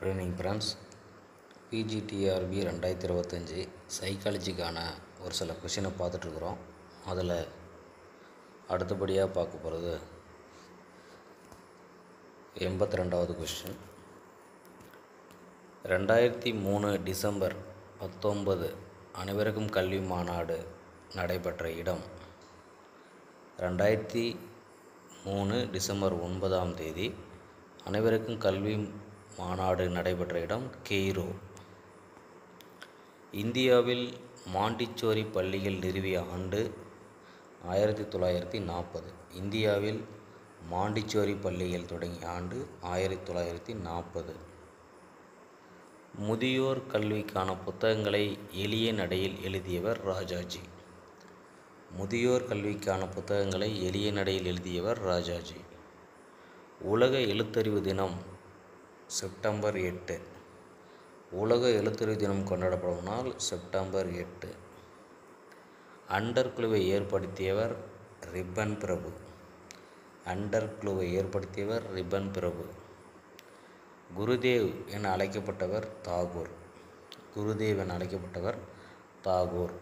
Good evening friends. PGTRB 2025 சைக்காலஜிக்கான ஒரு சில கொஷினை பார்த்துட்ருக்குறோம். அதில் அடுத்தபடியாக பார்க்க போகிறது 82வது கொஷின். 2003 டிசம்பர் 19 அனைவருக்கும் கல்வி மாநாடு நடைபெற்ற இடம். 2003 டிசம்பர் 9 அனைவருக்கும் கல்வி மாநாடு நடைபெற்ற இடம் கெய்ரோ. இந்தியாவில் மாண்டிச்சோரி பள்ளிகள் நிறுவிய ஆண்டு 1940. இந்தியாவில் மாண்டிச்சோரி பள்ளிகள் தொடங்கிய ஆண்டு 1940. முதியோர் கல்விக்கான புத்தகங்களை எளிய நடையில் எழுதியவர் ராஜாஜி. முதியோர் கல்விக்கான புத்தகங்களை எளிய நடையில் எழுதியவர் ராஜாஜி. உலக எழுத்தறிவு தினம் செப்டம்பர் 8. உலக எழுத்தறிவு தினம் கொண்டாடப்படும் நாள் செப்டம்பர் 8. அண்டர் குழுவை ஏற்படுத்தியவர் ரிப்பன் பிரபு. அண்டர் குழுவை ஏற்படுத்தியவர் ரிப்பன் பிரபு. குருதேவ் என அழைக்கப்பட்டவர் தாகூர். குருதேவ் என அழைக்கப்பட்டவர் தாகூர்.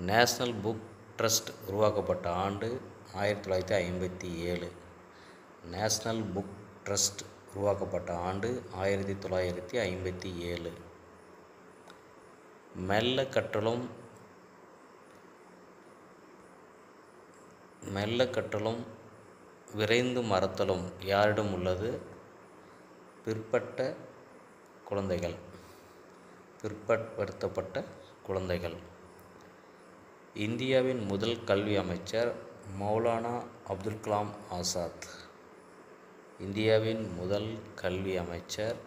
நேஷ்னல் புக் ட்ரஸ்ட் உருவாக்கப்பட்ட ஆண்டு 1957. நேஷ்னல் புக் ட்ரஸ்ட் உருவாக்கப்பட்ட ஆண்டு 1957. மெல்ல கற்றலும் விரைந்து மறத்தலும் யாரிடம் உள்ளது? பிற்படுத்தப்பட்ட குழந்தைகள். இந்தியாவின் முதல் கல்வி அமைச்சர் மௌலானா அப்துல் கலாம் ஆசாத். இந்தியாவின் முதல் கல்வி அமைச்சர்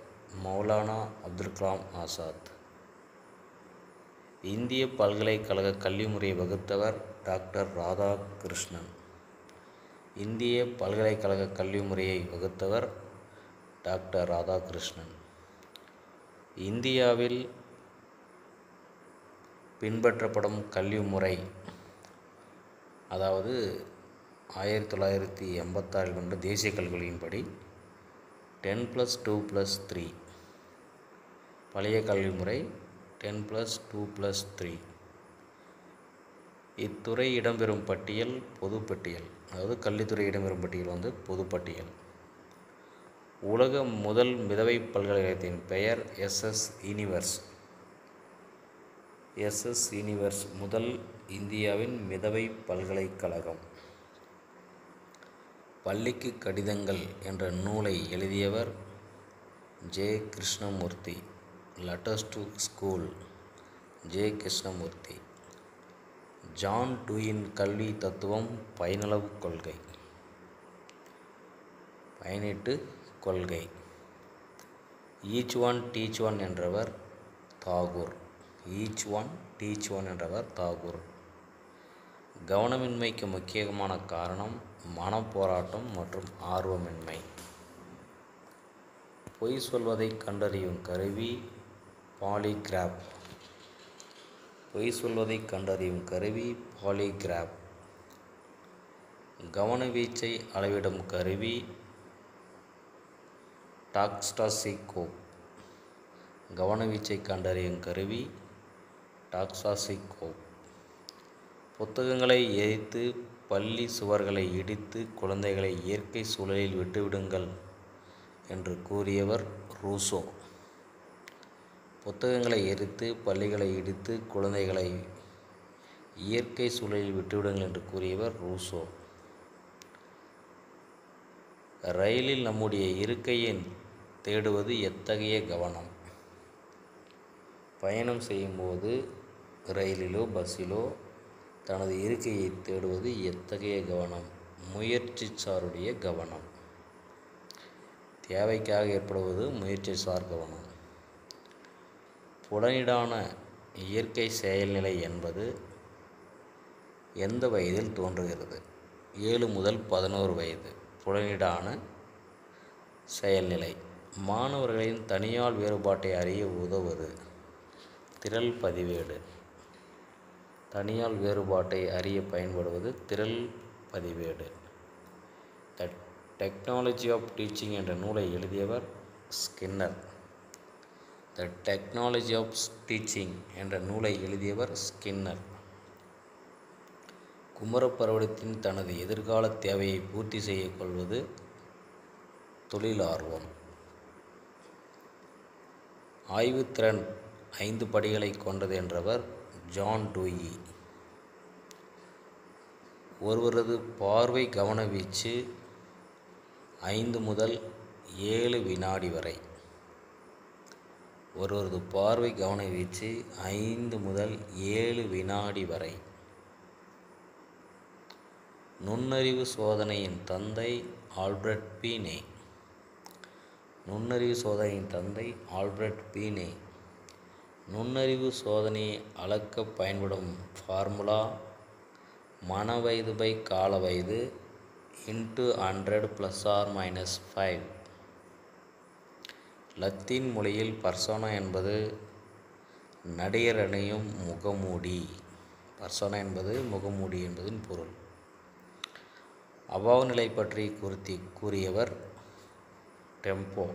மௌலானா அப்துல் கலாம் ஆசாத். இந்திய பல்கலைக்கழக கல்வி முறையை வகுத்தவர் டாக்டர் ராதாகிருஷ்ணன். இந்திய பல்கலைக்கழக கல்வி முறையை வகுத்தவர் டாக்டர் ராதாகிருஷ்ணன். இந்தியாவில் பின்பற்றப்படும் கல்வி முறை, அதாவது 1986 கொண்ட தேசிய கல்வியின்படி 10+2+3. பழைய கல்வி முறை 10+2+3. இத்துறை இடம்பெறும் பட்டியல் பொதுப்பட்டியல். அதாவது கல்வித்துறை இடம்பெறும் பட்டியல் பொதுப்பட்டியல். உலக முதல் மிதவை பல்கலைக்கழகத்தின் பெயர் SS யூனிவர்ஸ். SS யூனிவர்ஸ் முதல் இந்தியாவின் மிதவை பல்கலைக்கழகம். பள்ளிக்கு கடிதங்கள் என்ற நூலை எழுதியவர் J. Krishnamurti. Letters to school, J. Krishnamurti. John டூயின் கல்வி தத்துவம் பயனளவு கொள்கை, பயனீட்டு கொள்கை. ஈச் ஒன் டீச் ஒன் என்றவர் Tagore. Each one teach one என்றவர் தாகூர். கவனமின்மைக்கு முக்கியமான காரணம் மனப்போராட்டம் மற்றும் ஆர்வமின்மை. பொய் சொல்வதை கண்டறியும் கருவி பாலிகிராப். பொய் சொல்வதை கண்டறியும் கருவி பாலிகிராப். கவனவீச்சை அளவிடும் கருவி டாக்ஸாசிகோப். கவனவீச்சை கண்டறியும் கருவி டாக்ஸாசிகோப். புத்தகங்களை எரித்து பள்ளி சுவர்களை இடித்து குழந்தைகளை இயற்கை சூழலில் விட்டுவிடுங்கள் என்று கூறியவர் ரூசோ. புத்தகங்களை எரித்து பள்ளிகளை இடித்து குழந்தைகளை இயற்கை சூழலில் விட்டுவிடுங்கள் என்று கூறியவர் ரூசோ. ரயிலில் நம்முடைய இருக்கையை தேடுவது எத்தகைய கவனம்? பயணம் செய்யும்போது ரயிலிலோ பஸ்ஸிலோ தனது இருக்கையை தேடுவது எத்தகைய கவனம்? முயற்சிசாருடைய கவனம். தேவைக்காக ஏற்படுவது முயற்சிசார் கவனம். புலனிடான இயற்கை செயல்நிலை என்பது எந்த வயதில் தோன்றுகிறது? 7 முதல் 11 வயது. புலனிடான செயல்நிலை. மாணவர்களின் தனியால் வேறுபாட்டை அறிய உதவுவது திரள் பதிவேடு. தனியால் வேறுபாட்டை அறிய பயன்படுவது திரள் பதிவேடு. த டெக்னாலஜி ஆஃப் டீச்சிங் என்ற நூலை எழுதியவர் Skinner. The technology of teaching என்ற நூலை எழுதியவர் ஸ்கின்னர். குமரப்பருவத்தின் தனது எதிர்கால தேவையை பூர்த்தி செய்ய கொள்வது தொழிலார்வம். ஆய்வுத்திறன் 5 படிகளை கொண்டது என்றவர் ஜான் டூயி. ஒருவரது பார்வை கவனவீச்சு 5 முதல் 7 வினாடி வரை. ஒருவரது பார்வை கவனவீச்சு 5 முதல் 7 வினாடி வரை. நுண்ணறிவு சோதனையின் தந்தை ஆல்பர்ட் பீனே. நுண்ணறிவு சோதனையின் தந்தை ஆல்பர்ட் பீனே. நுண்ணறிவு சோதனையை அளக்க பயன்படும் ஃபார்முலா மனவயது பை காலவயது × 100 ± 5. லத்தீன் மொழியில் பர்சோனா என்பது நடிகர் அணியும் முகமூடி. பர்சோனா என்பது முகமூடி என்பதின் பொருள். அபாவ நிலை பற்றி கூறியவர் டெம்போ.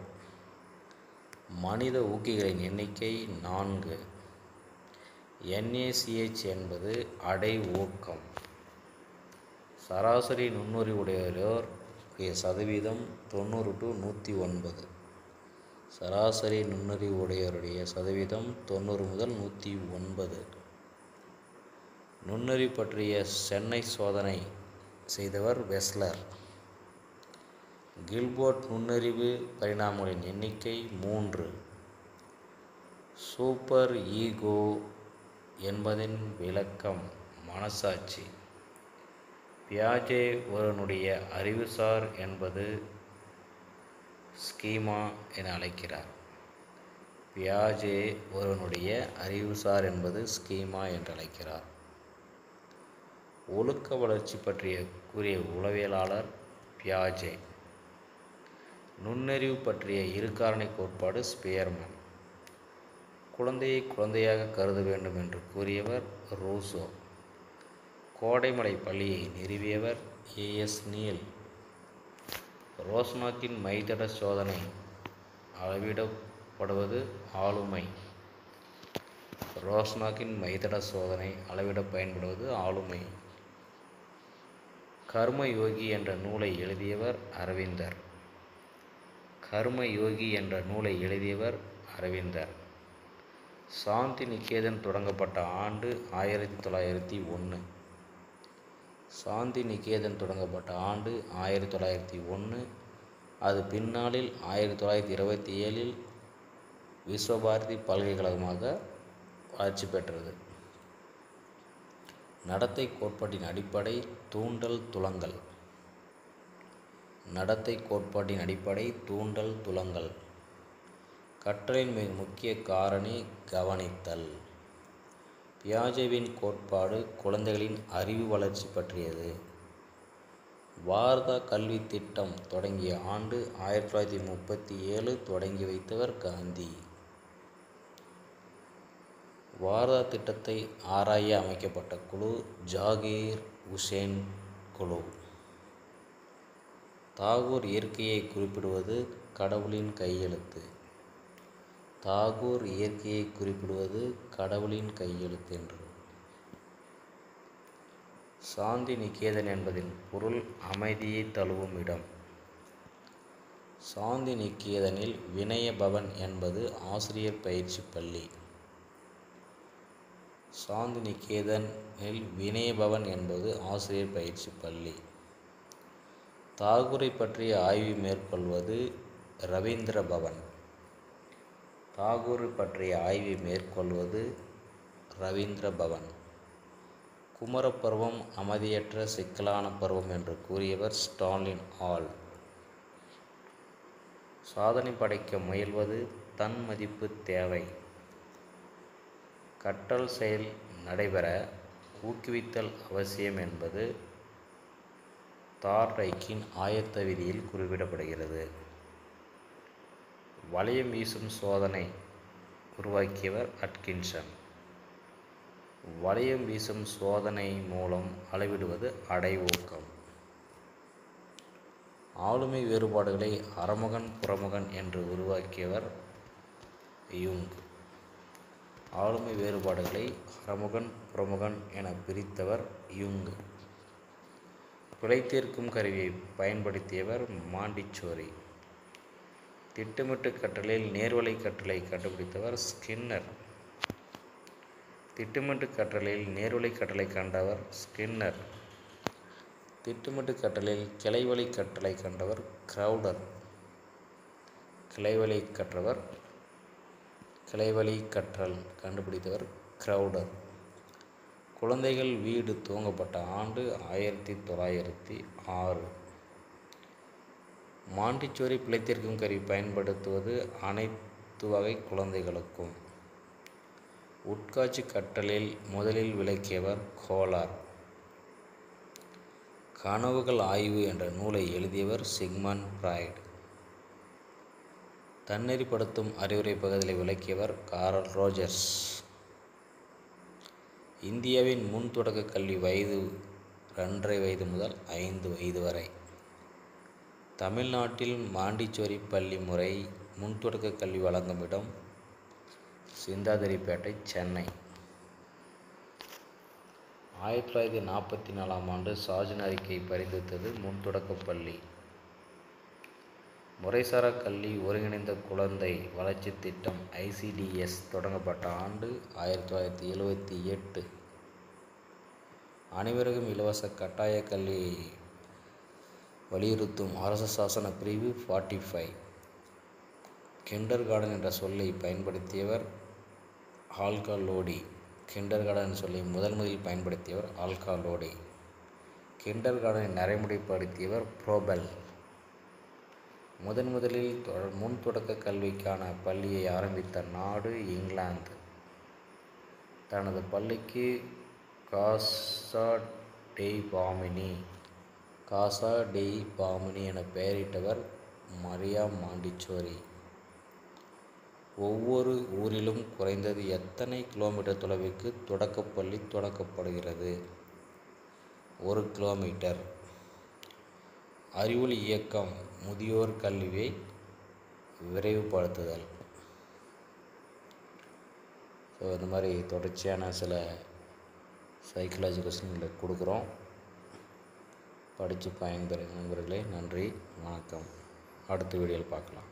மனித ஊக்கிகளின் எண்ணிக்கை 4. NACH என்பது அடை ஊக்கம். சராசரி நுண்ணறிவுடையோர் சதவீதம் 90 to 109. சராசரி நுண்ணறிவுடையோருடைய சதவீதம் 90 முதல் 109. நுண்ணறிவு பற்றிய சென்னை சோதனை செய்தவர் வெஸ்லர். கில்போர்ட் நுண்ணறிவு பரிணாமங்களின் எண்ணிக்கை 3. சூப்பர் ஈகோ என்பதின் விளக்கம் மனசாட்சி. பியாஜே ஒருவனுடைய அறிவுசார் என்பது ஸ்கீமா என அழைக்கிறார். பியாஜே ஒருவனுடைய அறிவுசார் என்பது ஸ்கீமா என்று அழைக்கிறார். ஒழுக்க வளர்ச்சி பற்றிய கூறிய உளவியலாளர் பியாஜே. நுண்ணறிவு பற்றிய இருகாரணி கோட்பாடு ஸ்பியர்மன். குழந்தையை குழந்தையாக கருத வேண்டும் என்று கூறியவர் ரூசோ. கோடைமலை பள்ளியை நிறுவியவர் AS நீல். ரோஸ்நாக்கின் மைதட சோதனை அளவிடப்படுவது ஆளுமை. ரோஸ்நாக்கின் மைதட சோதனை அளவிட பயன்படுவது ஆளுமை. கர்மயோகி என்ற நூலை எழுதியவர் அரவிந்தர். கர்மயோகி என்ற நூலை எழுதியவர் அரவிந்தர். சாந்தி நிகேதன் தொடங்கப்பட்ட ஆண்டு 1901. சாந்தி நிகேதன் தொடங்கப்பட்ட ஆண்டு 1901. அது பின்னாளில் 1927 விஸ்வபாரதி பல்கலைக்கழகமாக வளர்ச்சி பெற்றது. நடத்தை கோட்பாட்டின் அடிப்படை தூண்டல் துலங்கல். நடத்தை கோட்பாட்டின் அடிப்படை தூண்டல் துலங்கல். கற்றலின் மிக முக்கிய காரணி கவனித்தல். பியாஜேவின் கோட்பாடு குழந்தைகளின் அறிவு வளர்ச்சி பற்றியது. பாரத கல்வி திட்டம் தொடங்கிய ஆண்டு 1937. தொடங்கி வைத்தவர் காந்தி. பாரத திட்டத்தை ஆராய அமைக்கப்பட்ட குழு ஜாகீர் உசேன் குழு. தாகூர் இயற்கையை குறிப்பிடுவது கடவுளின் கையெழுத்து. தாகூர் இயற்கையை குறிப்பிடுவது கடவுளின் கையெழுத்து என்று. சாந்தி நிகேதன் என்பதின் பொருள் அமைதியை தழுவும் இடம். சாந்தி நிகேதனில் வினய பவன் என்பது ஆசிரியர் பயிற்சி பள்ளி. சாந்தி நிகேதனில் வினய பவன் என்பது ஆசிரியர் பயிற்சி பள்ளி. தாகூரை பற்றிய ஆய்வு மேற்கொள்வது ரவீந்திர பவன். தாகூரை பற்றிய ஆய்வை மேற்கொள்வது ரவீந்திர பவன். குமரப்பருவம் அமைதியற்ற சிக்கலான பருவம் என்று கூறியவர் ஸ்டாலின் ஆல். சாதனை படைக்க முயல்வது தன் மதிப்பு தேவை. கற்றல் செயல் நடைபெற ஊக்குவித்தல் அவசியம் என்பது தார்டைக்கின் ஆயத்த விதியில் குறிப்பிடப்படுகிறது. வளையம் வீசும் சோதனை உருவாக்கியவர் அட்கின்சன். வளையம் வீசும் சோதனை மூலம் அளவிடுவது அடை ஊக்கம். ஆளுமை வேறுபாடுகளை அறமுகன் புறமுகன் என்று உருவாக்கியவர் யுங். ஆளுமை வேறுபாடுகளை அறமுகன் புறமுகன் என பிரித்தவர் யுங். பிழை தீர்க்கும் கருவியை பயன்படுத்தியவர் மாண்டிசோரி. திட்டமிட்டு கற்றலில் நேர்வழி கற்றலை கண்டுபிடித்தவர் ஸ்கின்னர். திட்டமிட்டு கற்றலில் நேர்வழி கற்றலை கண்டவர் ஸ்கின்னர். திட்டமிட்டு கற்றலில் கிளைவழி கற்றலை கண்டவர் கிரவுடர். கிளைவழி கற்றல் கண்டுபிடித்தவர் கிரவுடர். குழந்தைகள் வீடு துவங்கப்பட்ட ஆண்டு 1906. மாண்டிசோரி பிழைத்திருக்கும் கருவி பயன்படுத்துவது அனைத்து வகை குழந்தைகளுக்கும். உட்காட்சி கற்றலில் முதலில் விளக்கியவர் கோலார். கனவுகள் ஆய்வு என்ற நூலை எழுதியவர் சிக்மண்ட் ஃப்ராய்ட். தன்னெறிப்படுத்தும் அறிவுரை பகுதியை விளக்கியவர் கார்ல் ரோஜர்ஸ். இந்தியாவின் முன் தொடக்க கல்வி வயது 2½ வயது முதல் 5 வயது வரை. தமிழ்நாட்டில் மாண்டிசோரி பள்ளி முறை முன் தொடக்க கல்வி வழங்கும் இடம் சிந்தாதிரிப்பேட்டை, சென்னை. 1944 ஆண்டு சார்ஜன் அறிக்கை பரிந்துரைத்தது முன் தொடக்க பள்ளி. முறைசாரா கல்வி ஒருங்கிணைந்த குழந்தை வளர்ச்சி திட்டம் ICDS தொடங்கப்பட்ட ஆண்டு 1978. அனைவருக்கும் இலவச கட்டாய கல்வியை வலியுறுத்தும் அரசு சாசன பிரிவு 45. கிண்டர் கார்டன் என்ற சொல்லை பயன்படுத்தியவர் ஆல்கா லோடி. கிண்டர் கார்டன் சொல்லை முதலில் பயன்படுத்தியவர் ஆல்கா லோடி. கிண்டர் கார்டனை நடைமுறைப்படுத்தியவர் ப்ரோபெல். முதலில் முன் தொடக்க கல்விக்கான பள்ளியை ஆரம்பித்த நாடு இங்கிலாந்து. தனது பள்ளிக்கு காசா டெய் பாமினி என பெயரிட்டவர் மரியா மாண்டிசோரி. ஒவ்வொரு ஊரிலும் குறைந்தது எத்தனை கிலோமீட்டர் தொலைவிற்கு தொடக்கப்பள்ளி தொடங்கப்படுகிறது? 1 கிலோமீட்டர். அறிவொளி இயக்கம் முதியோர் கல்வியை விரைவுபடுத்துதல். இந்த மாதிரி தொடர்ச்சியான சில சைக்காலஜி கொஸ்டின்களை கொடுக்குறோம். படித்து பயன்பெறுங்க நண்பர்களே. நன்றி, வணக்கம். அடுத்த வீடியோவில் பார்க்கலாம்.